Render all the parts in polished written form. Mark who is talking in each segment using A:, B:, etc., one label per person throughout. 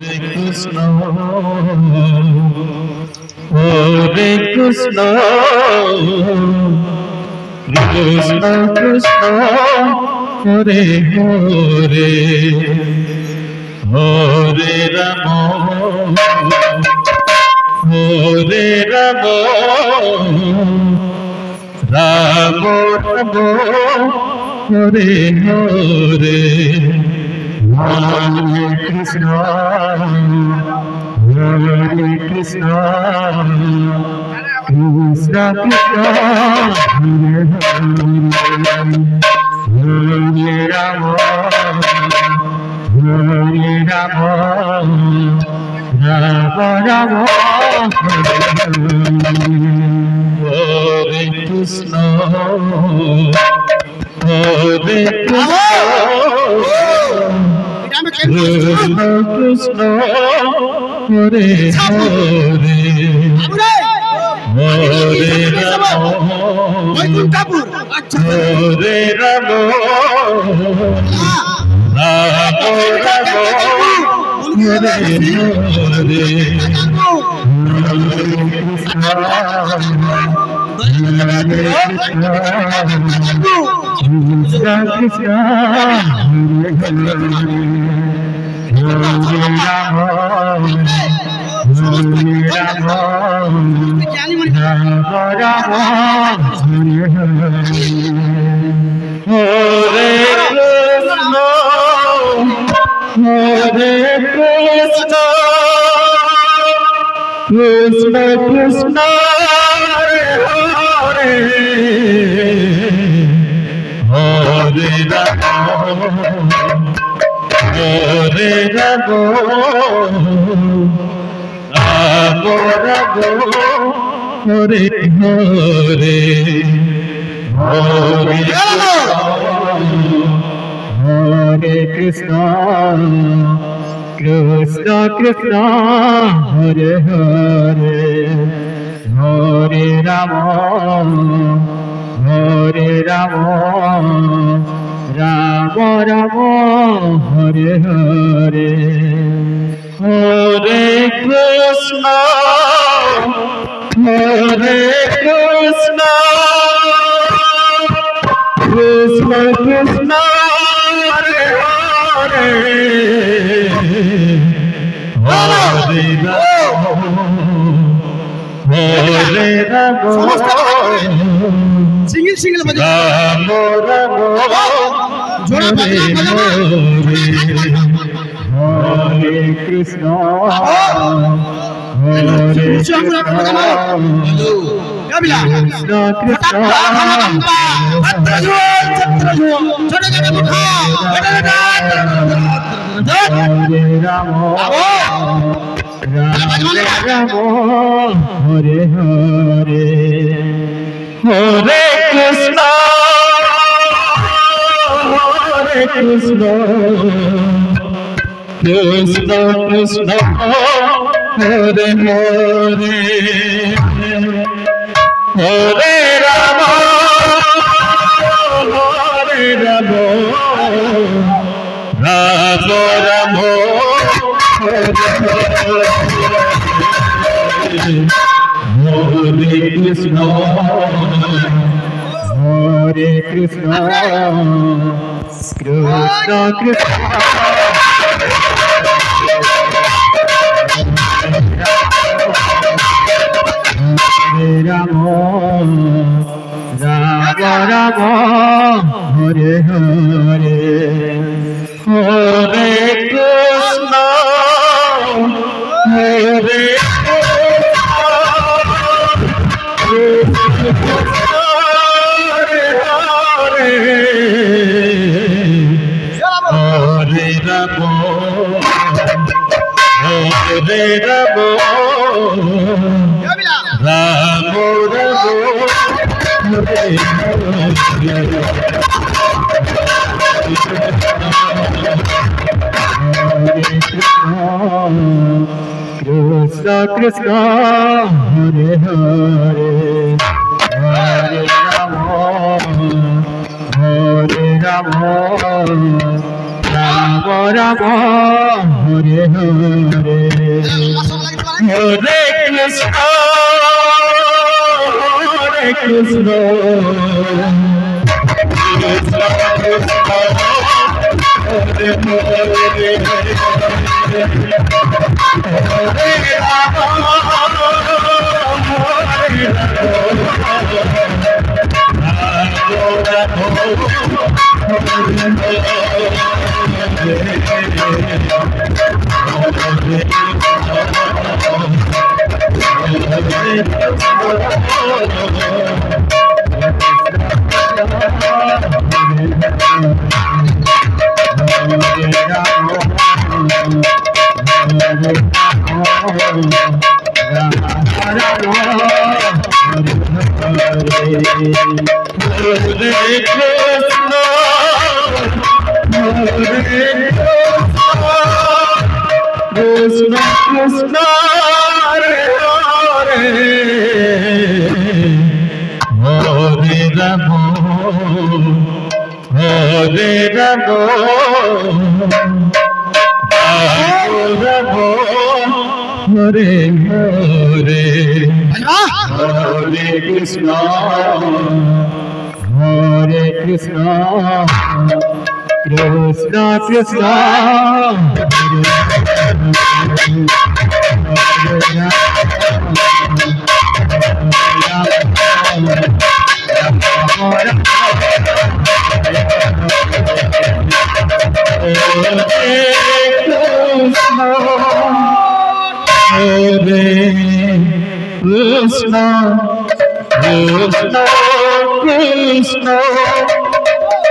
A: Krishna, Hare Krishna, Krishna Krishna, Hare Hare, Hare Rama, Hare Rama, Rama Rama, Hare Hare. Hare Krishna, Hare Krishna, Krishna Krishna, Hare Hare, Hare Rama, Hare Rama, Rama Rama, Hare Krishna, Hare Krishna. Krishna Krishna, Hare Hare, Hare Rama, Hare Rama, Rama Rama, Hare Hare, Krishna Krishna, Hare Rama, Hare Rama, Rama Rama, Hare Hare, Hare Krishna, Krishna Krishna, Hare Hare, Hare Rama, Hare Rama, Rama Rama, Hare Hare, Hare Krishna, Krishna Krishna, Hare Hare, Hare Rama, Hare Rama, Rama Rama, Hare Hare, Hare Krishna, Hare Krishna, Krishna Krishna, Hare Hare, Hare Rama, Hare Rama,
B: single single बजा जोड़ा
A: Hare Krishna, Hare Krishna,
B: Krishna
A: Krishna, Hare Rama, Rama Rama, Hare Hare, Hare Krishna, Hare Krishna, Krishna Krishna, Hare Hare, Hare Rama, Hare Rama, Rama Rama, Hare Hare, Hare Krishna, Hare Krishna, Krishna Krishna, Hare Rama, Rama Rama, Hare Hare, Hare Krishna, Hare Krishna Krishna, Hare Hare, Hare Rama, Hare Rama, Rama Hare Hare Hare Krishna Hare Krishna Krishna Krishna Hare Hare Hare Rama Hare Krishna Krishna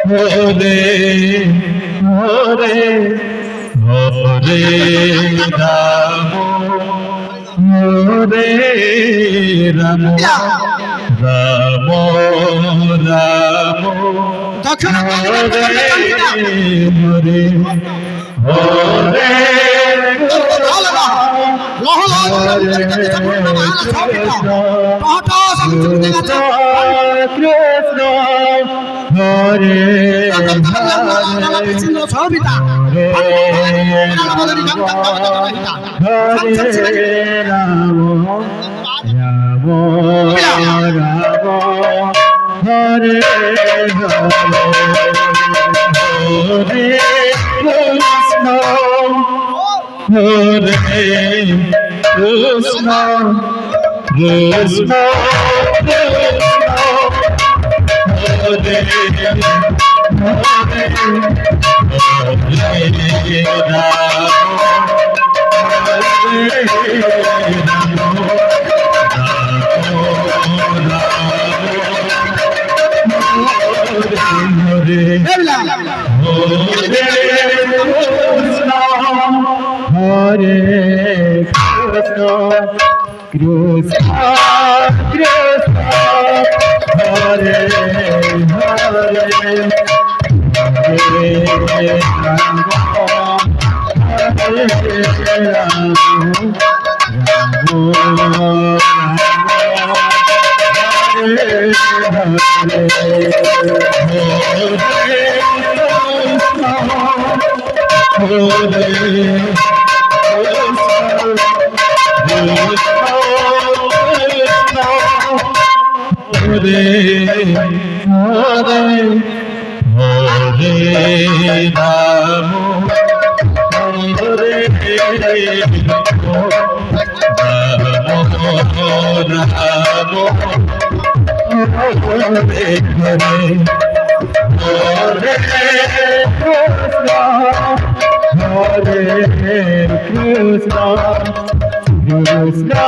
A: Hare Hare Hare Rama Hare Rama Hare Hare Hare Krishna Hare Krishna Krishna Krishna Krishna Krishna Krishna Hare Hare Hare Rama Hare Rama Rama Rama Hare Hare Hare Krishna Krishna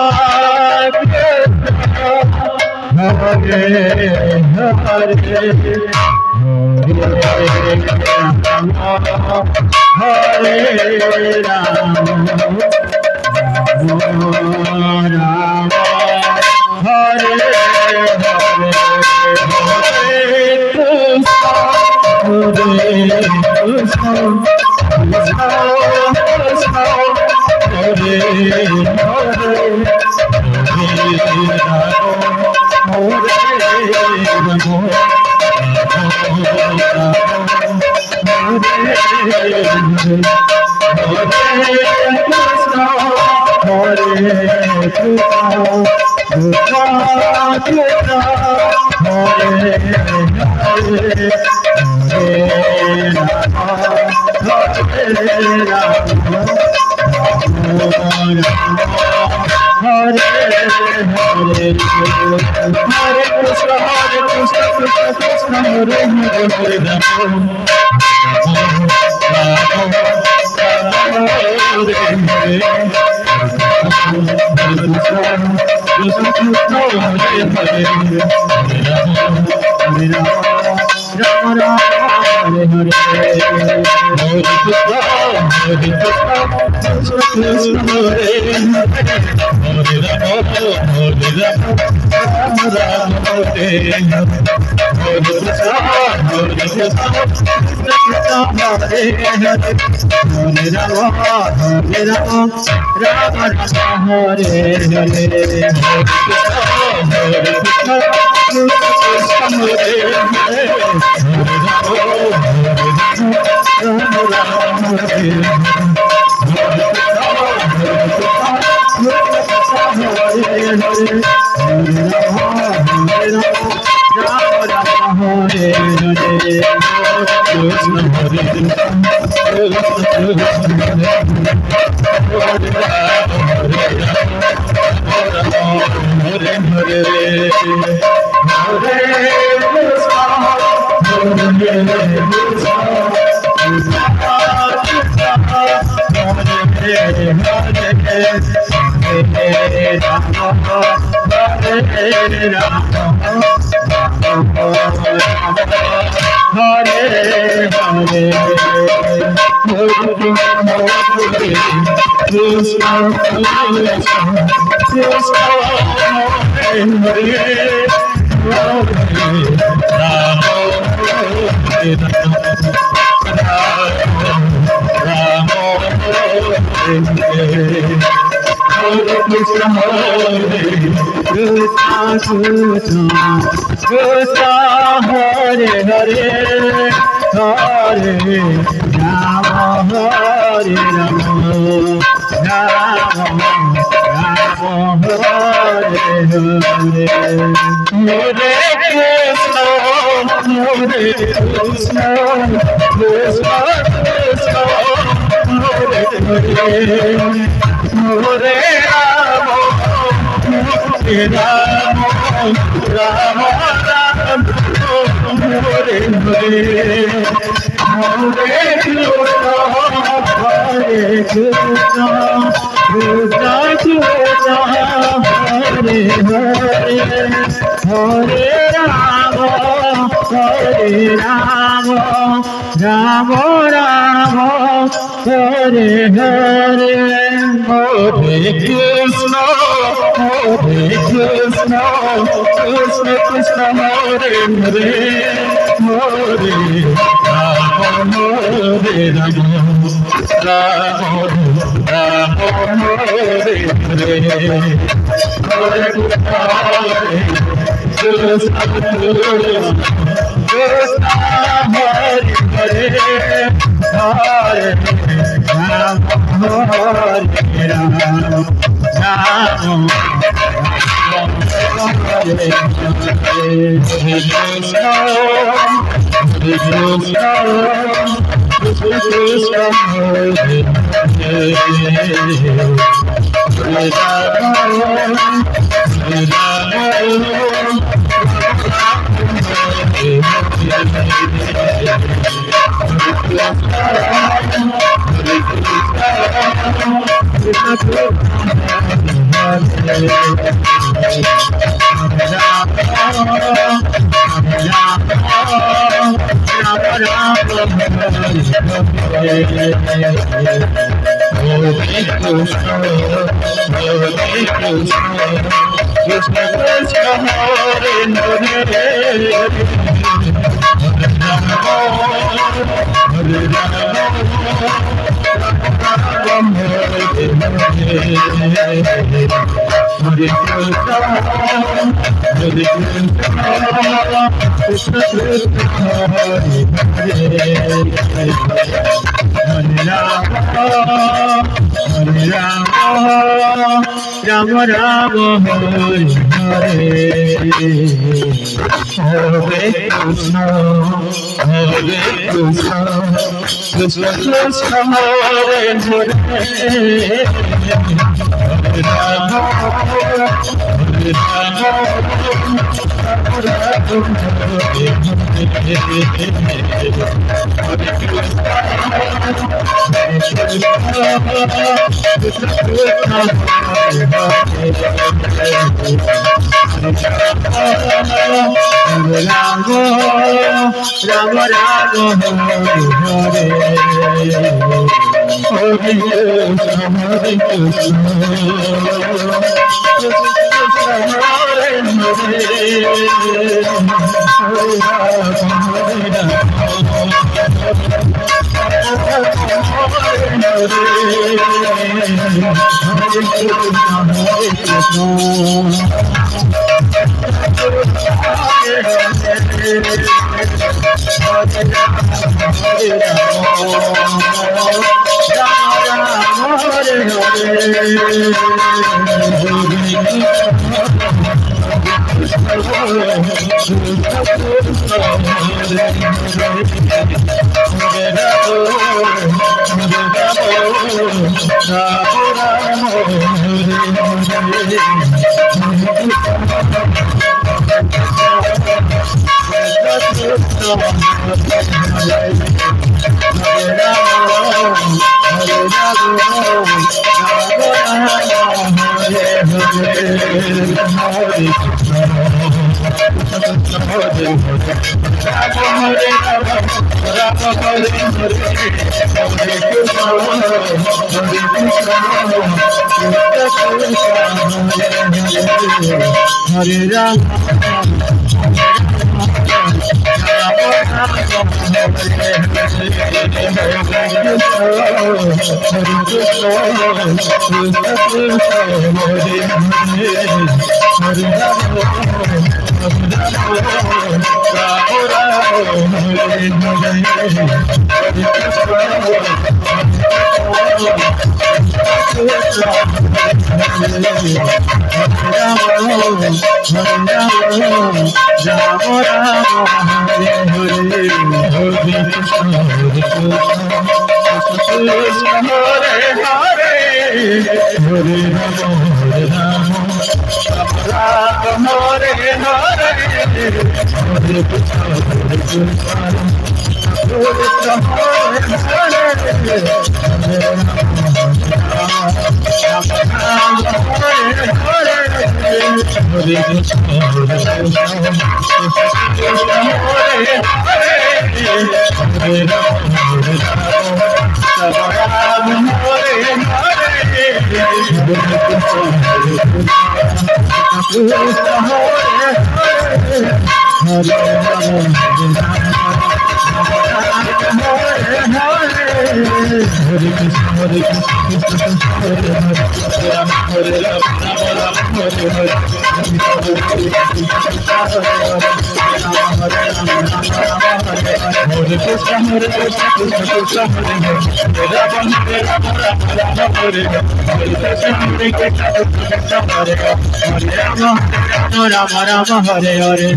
A: Hare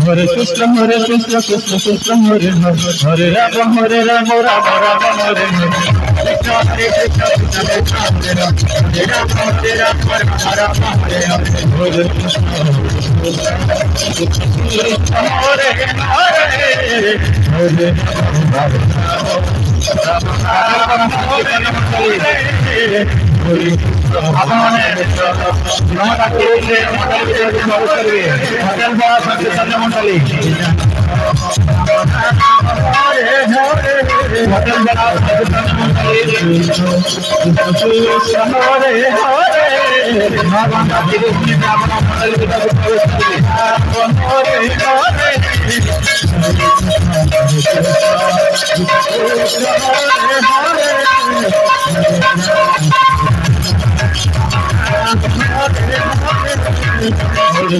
A: Hare Krishna, Hare Krishna, Krishna Krishna, Hare Hare, Hare Rama, Hare Rama, Rama Rama, Hare Hare, Hare Krishna, Hare Krishna, Krishna Krishna, Hare Hare, Hare Rama, Hare Rama, Hare